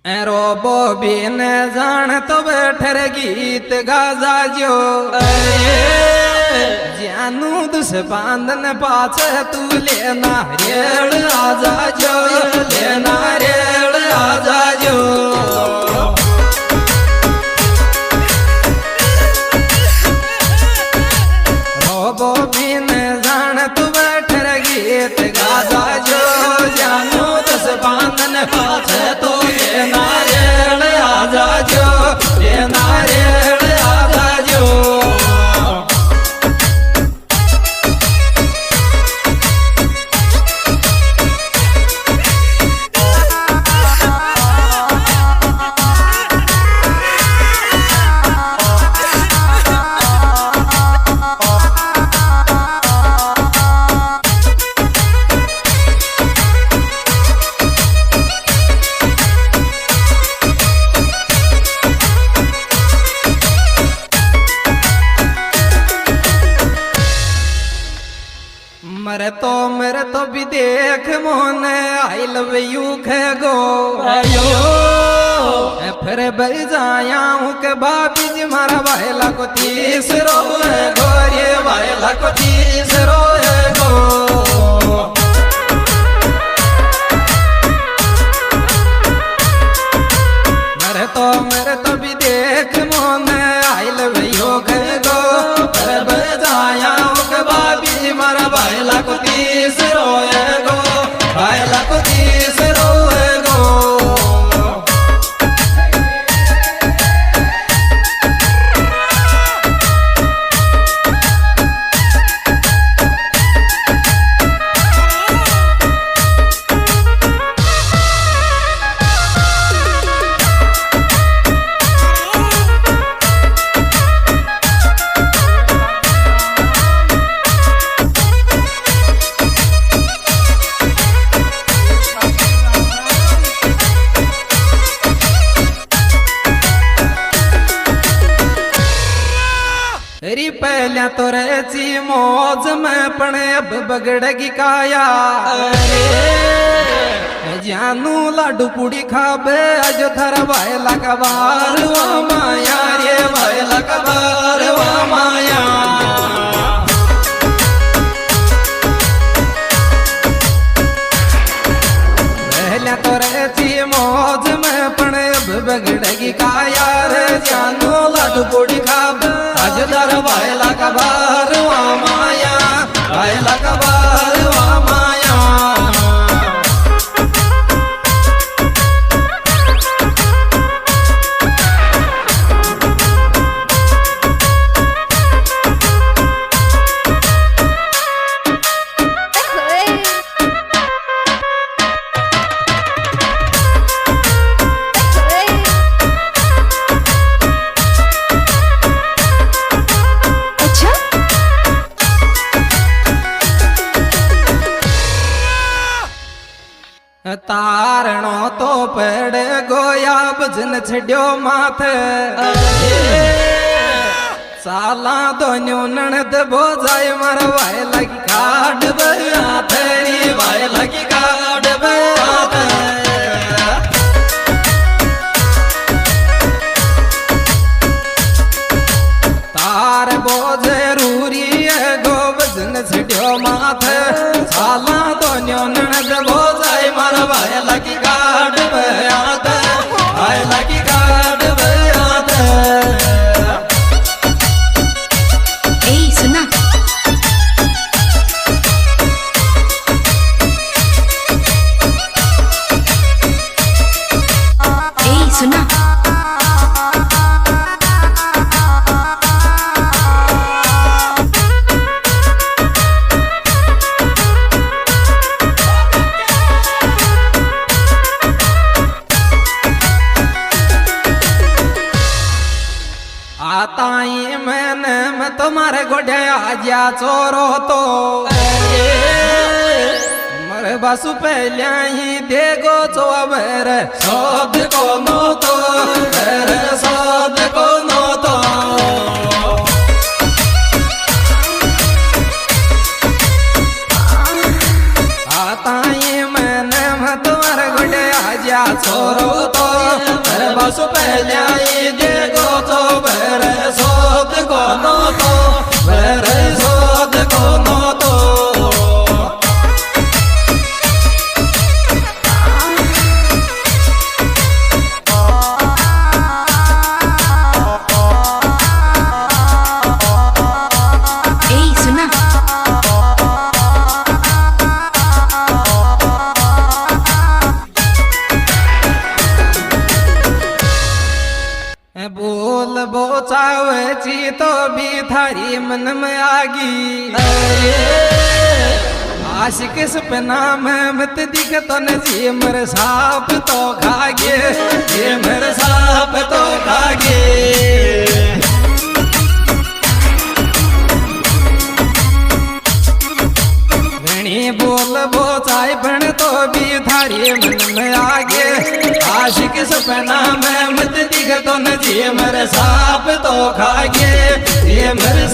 robo बिन जान तो बैठर गीत गाजा जो जानू दुस बांधन पाछ तू लेना रेड़ आजा जो लेना रेड़ आजा जो रोबो बिन जान तू बैठर गीत गाजा जो जानू दुस बांधन पाछ तू लेना रेड़ आजा जो लेना रेड़ आजा जो मेरे तो भी देख मोने आई लव यू गो आयो फिर बल जाया हूँ के बाबी जी मारा भाईला को 30 रोए गो ये भाईला को 30 रोए गो मेरे तो भी देख मोने आई लव यू गो फिर बल जाया हूँ के बाबी जी मारा भाईला को 30 रोए गो भाईला को 30 रोए गो री पहल्या तो रहची मौज में पण अब बगड़गी काया जानू लाडू पुड़ी खाबे अज थर भाईला का बार वा माया रे भाईला का बार वा माया पहल्या तो रहची मौज में पण अब बगड़गी काया रे जानू लाडू पुड़ी खाबे आज दर भाईला का बार वा माया भाईला का बार वा माया तारणो तो पेड़ गोया भजन छड्यो माथे साला दोन्यो नणद बोजाय मार भाईला की काट बयात रे भाईला की काट बयात तार बोझे रूरी गो भजन छड्यो माथे साला दोन्यो नणद बोजाय मार भाईला की काट बयात भाईला की काट बयात ए सुना ए सुना आताई मैंने मैं तुम्हारे गोडे आजा चोरो तो मरे बासु पहले ही देगो चोबर सोद को नो तो सोद को नो तो आताई मैंने मैं तुम्हारे गोडे आजा गया छोरो तो घर बस पहले देखो तो बेरे सोत कोनो तो बेरे सोत कोनो तो ए सुना बोल बोचावे ची तो भी थारी मन में आगी आशिक सपना में मत दिख तो न जी मर साप तो खागे ये मर साप तो खागे बोल बोचाई बन तो भी थारी मन में आगे आशिक सपना में मत दिख तो न जी मर साप तो खागे ये मर